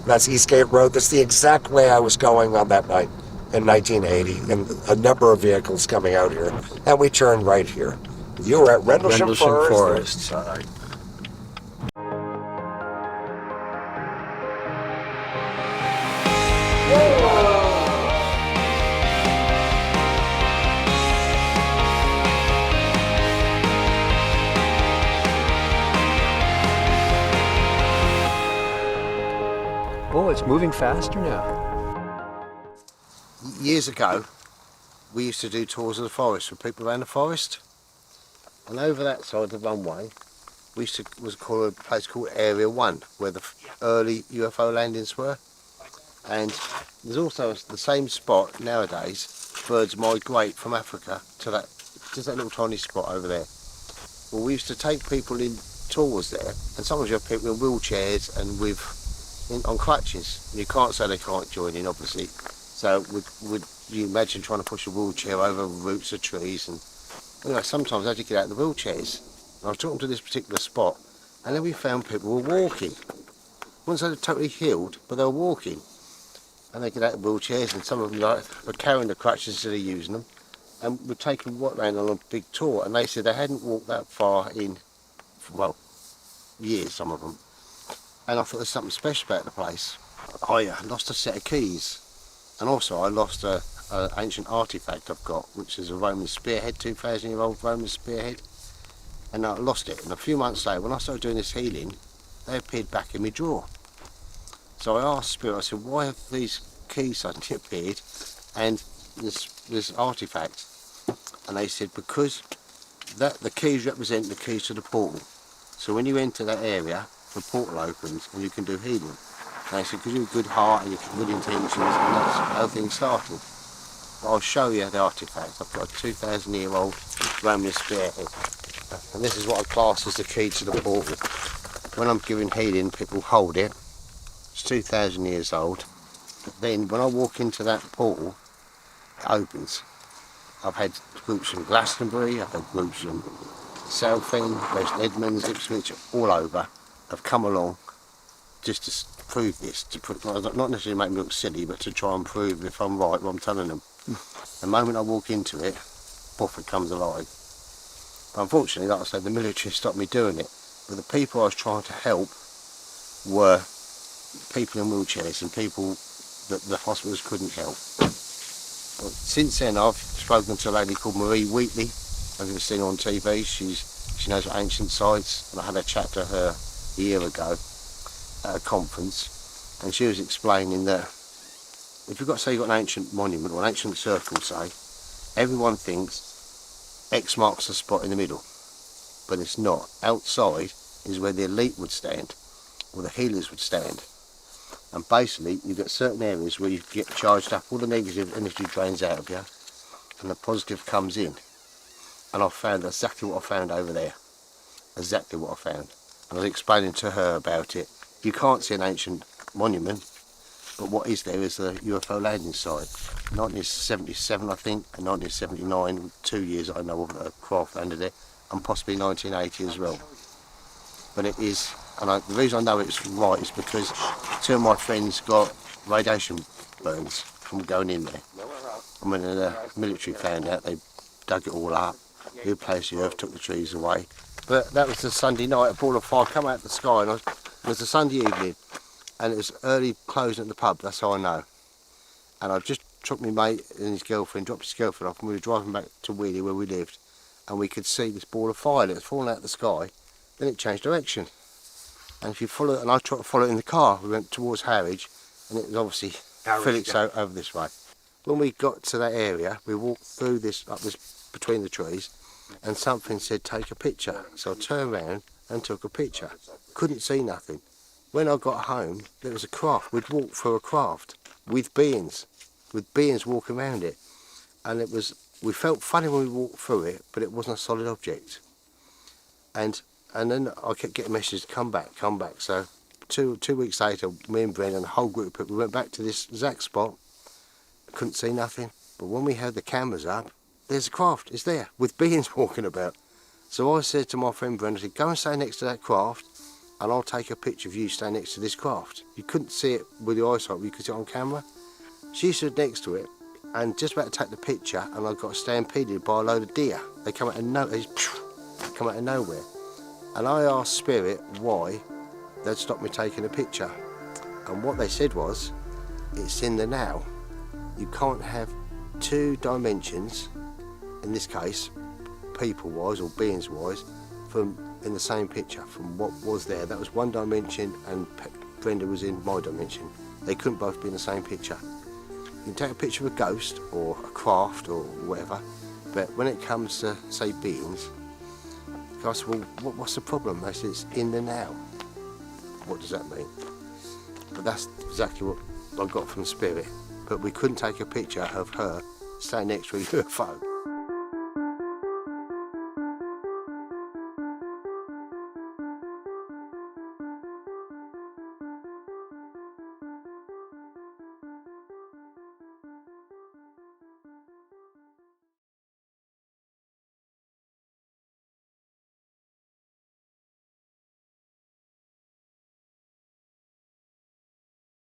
That's Eastgate Road. That's the exact way I was going on that night in 1980, and a number of vehicles coming out here. And we turned right here. You were at Rendlesham Forest. Sorry. Oh, it's moving faster now. Years ago, we used to do tours of the forest with people around the forest, and over that side of the runway, was called a place called Area 1, where the early UFO landings were. And there's also the same spot nowadays. Birds migrate from Africa to just that little tiny spot over there. Well, we used to take people in tours there, and sometimes you have people in wheelchairs and on crutches. You can't say they can't join in, obviously. So would you imagine trying to push a wheelchair over roots of trees? And anyway, sometimes I had to get out of the wheelchairs. And I was talking to this particular spot, and then we found people were walking. Once they were totally healed, but they were walking. And they get out of wheelchairs, and some of them were carrying the crutches instead of using them. And we're taking around on a big tour, and they said they hadn't walked that far in, well, years, some of them. And I thought there's something special about the place. I lost a set of keys, and also I lost an ancient artefact I've got, which is a Roman spearhead, 2,000-year-old Roman spearhead. And I lost it, and a few months later, when I started doing this healing, they appeared back in my drawer. So I asked Spirit, I said, why have these keys suddenly appeared and this artefact? And they said, because the keys represent the keys to the portal. So when you enter that area, the portal opens and you can do healing. And they said, because you have a good heart and you have good intentions, and that's how things started. But I'll show you the artefact. I've got a 2,000-year-old Roman spearhead. And this is what I class as the key to the portal. When I'm giving healing, people hold it. It's 2,000 years old. But then when I walk into that portal, it opens. I've had groups from Glastonbury, I've had groups from Southend, West Edmonds, Ipswich, all over. Have come along just to prove this, not necessarily make me look silly, but to try and prove if I'm right what I'm telling them. The moment I walk into it, poof, it comes alive. But unfortunately, like I said, the military stopped me doing it. But the people I was trying to help were people in wheelchairs and people that the hospitals couldn't help. Well, since then, I've spoken to a lady called Marie Wheatley. I've never seen her on TV. She knows ancient sites, and I had a chat to her a year ago at a conference, and she was explaining that if you've got, say, you've got an ancient monument or an ancient circle, say, everyone thinks X marks the spot in the middle, but it's not. Outside is where the elite would stand, or the healers would stand. And basically, you've got certain areas where you get charged up, all the negative energy drains out of you, and the positive comes in. And I found exactly what I found over there. Exactly what I found. And I was explaining to her about it. You can't see an ancient monument, but what is there is a UFO landing site. 1977, I think, and 1979, 2 years I know of a craft landed there, and possibly 1980 as well. But it is, and the reason I know it's right is because two of my friends got radiation burns from going in there. And when the military found out, they dug it all up, replaced the earth, took the trees away. But that was the Sunday night, a ball of fire come out of the sky, and it was a Sunday evening, and it was early closing at the pub, that's how I know. And I just took my mate and his girlfriend, dropped his girlfriend off, and we were driving back to Wheelie where we lived, and we could see this ball of fire that was falling out of the sky. Then it changed direction. And if you follow it, and I tried to follow it in the car, we went towards Harwich, and it was obviously Felix over this way. When we got to that area, we walked through up this between the trees, and something said take a picture. So I turned around and took a picture. Couldn't see nothing. When I got home, there was a craft. We'd walked through a craft with beings walking around it. And we felt funny when we walked through it, but it wasn't a solid object. And then I kept getting messages, come back. So two weeks later, me and Bren and the whole group of people, we went back to this exact spot. Couldn't see nothing. But when we had the cameras up, there's a craft, it's there, with beings walking about. So I said to my friend Bren, I said, go and stay next to that craft, and I'll take a picture of you standing next to this craft. You couldn't see it with your eyesight, but you could see it on camera. She stood next to it and just about to take the picture, and I got stampeded by a load of deer. They come out of nowhere. And I asked Spirit why they'd stopped me taking a picture. And what they said was, it's in the now. You can't have two dimensions, in this case, people-wise or beings-wise, in the same picture from what was there. That was one dimension, and Brenda was in my dimension. They couldn't both be in the same picture. You can take a picture of a ghost or a craft or whatever, but when it comes to, say, beings, I said, well, what's the problem? They said, it's in the now. What does that mean? But that's exactly what I got from Spirit. But we couldn't take a picture of her standing next to a UFO.